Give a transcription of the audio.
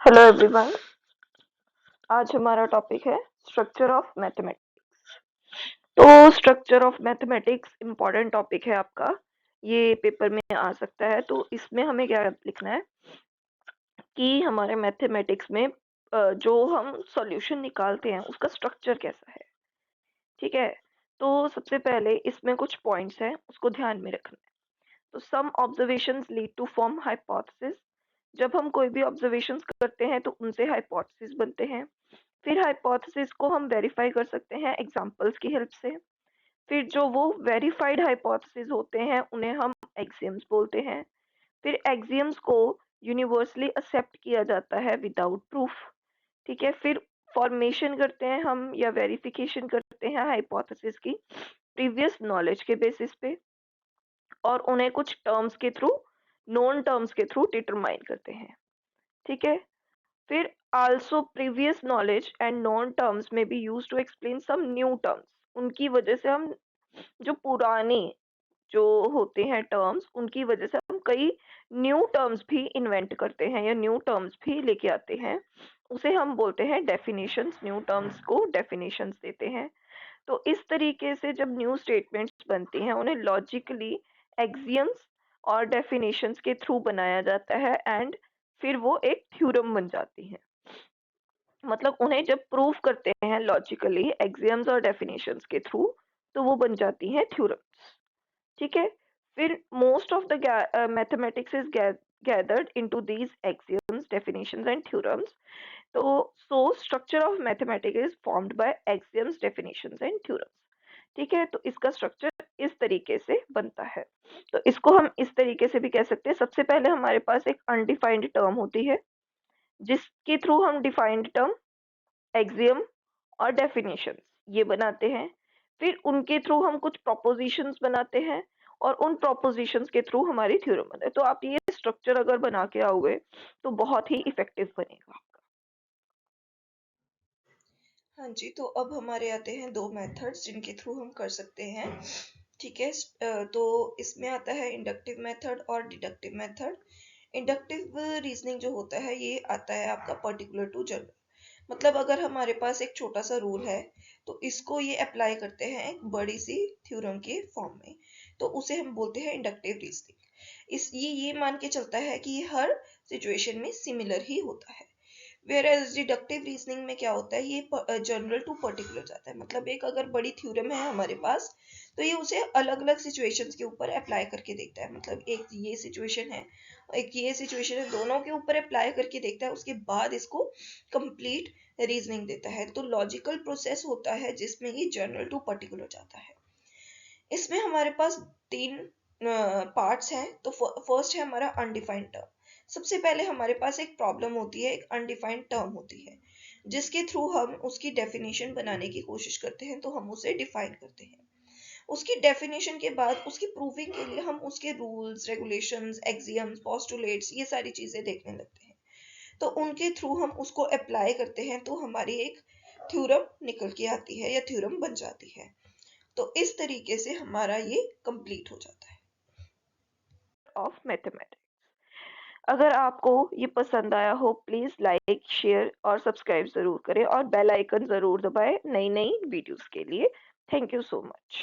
Hello everyone. आज हमारा topic है स्ट्रक्चर ऑफ मैथमेटिक्स। तो structure of mathematics important topic है आपका, ये पेपर में आ सकता है। तो इसमें हमें क्या लिखना है कि हमारे मैथमेटिक्स में जो हम सॉल्यूशन निकालते हैं उसका स्ट्रक्चर कैसा है। ठीक है, तो सबसे पहले इसमें कुछ पॉइंट्स हैं, उसको ध्यान में रखना है। तो some observations lead to form hypothesis. जब हम कोई भी ऑब्जर्वेशंस करते हैं तो उनसे हाइपोथेसिस बनते हैं। फिर हाइपोथेसिस को हम वेरीफाई कर सकते हैं एग्जांपल्स की हेल्प से। फिर जो वो वेरीफाइड हाइपोथेसिस होते हैं उन्हें हम एक्सियम्स बोलते हैं। फिर एक्सियम्स को यूनिवर्सली एक्सेप्ट किया जाता है विदाउट प्रूफ। ठीक है, फिर फॉर्मेशन करते हैं हम या वेरिफिकेशन करते हैं हाइपोथेसिस की प्रीवियस नॉलेज के बेसिस पे, और उन्हें कुछ टर्म्स के थ्रू, नोन टर्म्स के थ्रू डिटरमाइन करते हैं। ठीक है, फिर also previous knowledge and known terms may be used to explain some new terms। उनकी वजह से हम जो पुराने जो होते हैं टर्म्स, उनकी वजह से हम कई न्यू टर्म्स भी इन्वेंट करते हैं या न्यू टर्म्स भी लेके आते हैं। उसे हम बोलते हैं डेफिनेशंस। न्यू टर्म्स को डेफिनेशंस देते हैं। तो इस तरीके से जब न्यू स्टेटमेंट्स बनती हैं उन्हें लॉजिकली एक्सियम्स और डेफिनेशंस के थ्रू बनाया जाता है, एंड फिर वो एक थ्योरम बन जाती हैं। मतलब उन्हें जब प्रूव करते हैं लॉजिकली एक्सियम्स और डेफिनेशंस के थ्रू तो वो बन जाती हैं थ्योरम्स। ठीक है, फिर most of the mathematics is gathered into these axioms, definitions and theorems। तो so structure of mathematics is formed by axioms, definitions and theorems। ठीक है, तो इसका स्ट्रक्चर इस तरीके से बनता है। तो इसको हम इस तरीके से भी कह सकते हैं। सबसे पहले हमारे पास एक अनडिफाइंड टर्म होती है जिसके थ्रू हम डिफाइंड टर्म, एक्सियम और डेफिनेशंस ये बनाते हैं। फिर उनके थ्रू हम कुछ प्रोपोजिशंस बनाते हैं और उन प्रोपोजिशंस के थ्रू हमारी थ्योरम बनता है। तो आप ये स्ट्रक्चर अगर बना के आओगे तो बहुत ही इफेक्टिव बनेगा आपका। हाँ जी, तो अब हमारे आते हैं दो मेथड्स जिनके थ्रू हम कर सकते हैं। ठीक है, तो इसमें आता है इंडक्टिव मेथड और डिडक्टिव मेथड। इंडक्टिव रीजनिंग जो होता है ये आता है आपका पर्टिकुलर टू जनरल। मतलब अगर हमारे पास एक छोटा सा रूल है तो इसको ये अप्लाई करते हैं एक बड़ी सी थ्योरम के फॉर्म में, तो उसे हम बोलते हैं इंडक्टिव रीजनिंग। इस ये मान के चलता है कि ये हर सिचुएशन में सिमिलर ही होता है। वेयर एज डिडक्टिव रीजनिंग में क्या होता है, ये जनरल टू पर्टिकुलर जाता है। मतलब एक अगर बड़ी थ्योरम है हमारे पास तो ये उसे अलग अलग सिचुएशंस के ऊपर अप्लाई करके देखता है। मतलब एक ये सिचुएशन है, एक ये सिचुएशन है, दोनों के ऊपर अप्लाई करके देखता है, उसके बाद इसको कंप्लीट रीजनिंग देता है। तो लॉजिकल प्रोसेस होता है जिसमें ये जनरल टू पर्टिकुलर जाता है। इसमें हमारे पास तीन पार्ट्स हैं। तो फर्स्ट है हमारा अनडिफाइंड टर्म। सबसे पहले हमारे पास एक प्रॉब्लम होती है, एक अनडिफाइंड टर्म होती है जिसके थ्रू हम उसकी डेफिनेशन बनाने की कोशिश करते हैं। तो हम उसे डिफाइन करते हैं। उसकी डेफिनेशन के बाद उसकी प्रूविंग के लिए हम उसके रूल्स, रेगुलेशंस, एक्सियम्स, पोस्टुलेट्स ये सारी चीजें देखने लगते हैं। तो उनके थ्रू हम उसको अप्लाई करते हैं तो हमारी एक थ्योरम निकल के आती है या थ्योरम बन जाती है। तो इस तरीके से हमारा ये कंप्लीट हो जाता है। Of mathematics. अगर आपको ये पसंद आया हो प्लीज लाइक, शेयर और सब्सक्राइब जरूर करें और बेल आइकन जरूर दबाएं नई नई वीडियोस के लिए। Thank you so much.